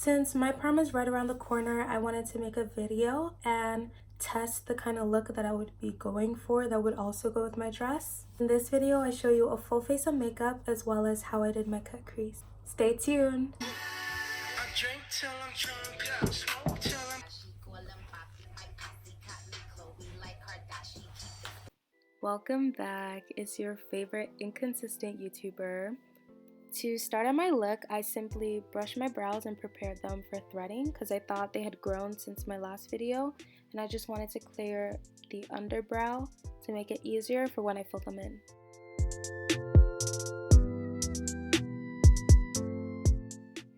Since my prom is right around the corner, I wanted to make a video and test the kind of look that I would be going for that would also go with my dress. In this video, I show you a full face of makeup as well as how I did my cut crease. Stay tuned! Welcome back. It's your favorite inconsistent YouTuber. To start on my look, I simply brushed my brows and prepared them for threading because I thought they had grown since my last video, and I just wanted to clear the underbrow to make it easier for when I fill them in.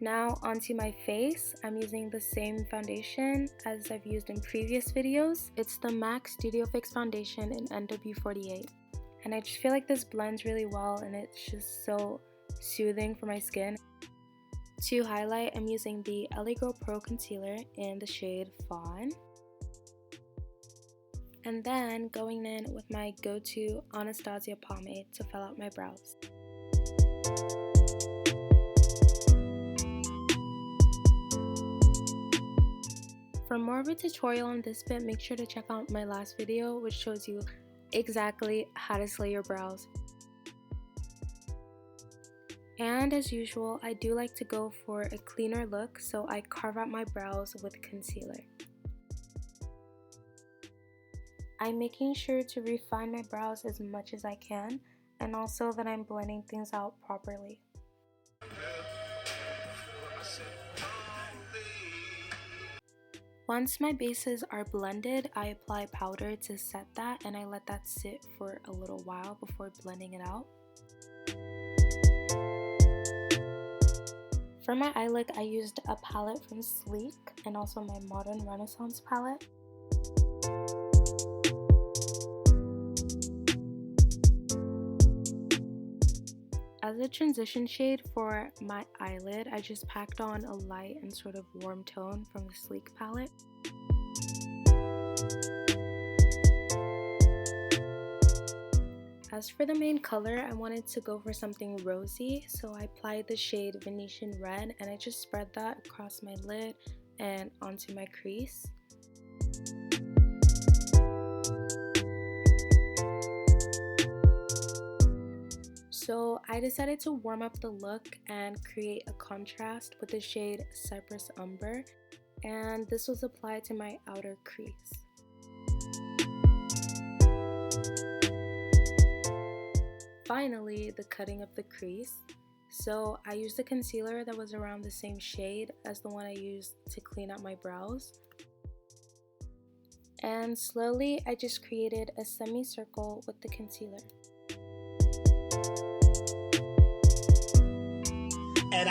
Now onto my face. I'm using the same foundation as I've used in previous videos. It's the MAC Studio Fix foundation in NW48. And I just feel like this blends really well and it's just so soothing for my skin. To highlight, I'm using the LA Girl Pro Concealer in the shade Fawn. And then going in with my go-to Anastasia pomade to fill out my brows. For more of a tutorial on this bit, make sure to check out my last video, which shows you exactly how to slay your brows. And as usual, I do like to go for a cleaner look, so I carve out my brows with concealer. I'm making sure to refine my brows as much as I can, and also that I'm blending things out properly. Once my bases are blended, I apply powder to set that, and I let that sit for a little while before blending it out. For my eye look, I used a palette from Sleek and also my Modern Renaissance palette. As a transition shade for my eyelid, I just packed on a light and sort of warm tone from the Sleek palette. As for the main color, I wanted to go for something rosy, so I applied the shade Venetian Red and I just spread that across my lid and onto my crease. So I decided to warm up the look and create a contrast with the shade Cypress Umber, and this was applied to my outer crease. Finally, the cutting of the crease. So I used a concealer that was around the same shade as the one I used to clean out my brows. And slowly I just created a semicircle with the concealer. And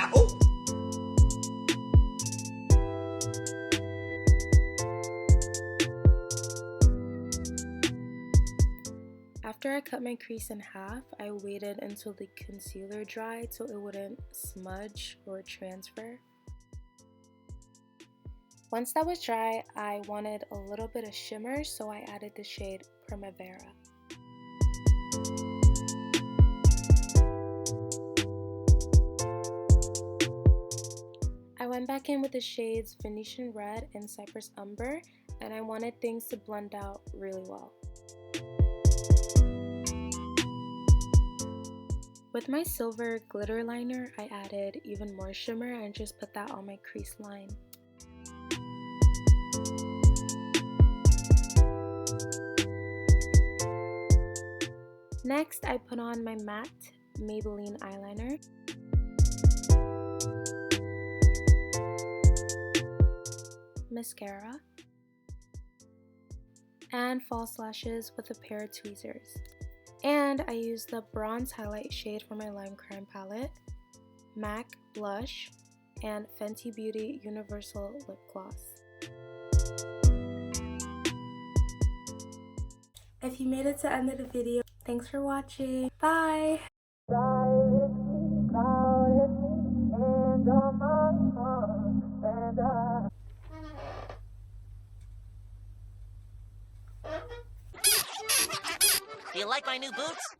After I cut my crease in half, I waited until the concealer dried so it wouldn't smudge or transfer. Once that was dry, I wanted a little bit of shimmer, so I added the shade Primavera. I went back in with the shades Venetian Red and Cypress Umber, and I wanted things to blend out really well. With my silver glitter liner, I added even more shimmer and just put that on my crease line. Next, I put on my matte Maybelline eyeliner. Mascara. And false lashes with a pair of tweezers. And I used the bronze highlight shade for my Lime Crime palette, MAC blush, and Fenty Beauty Universal lip gloss. If you made it to the end of the video, thanks for watching. Bye! do you like my new boots?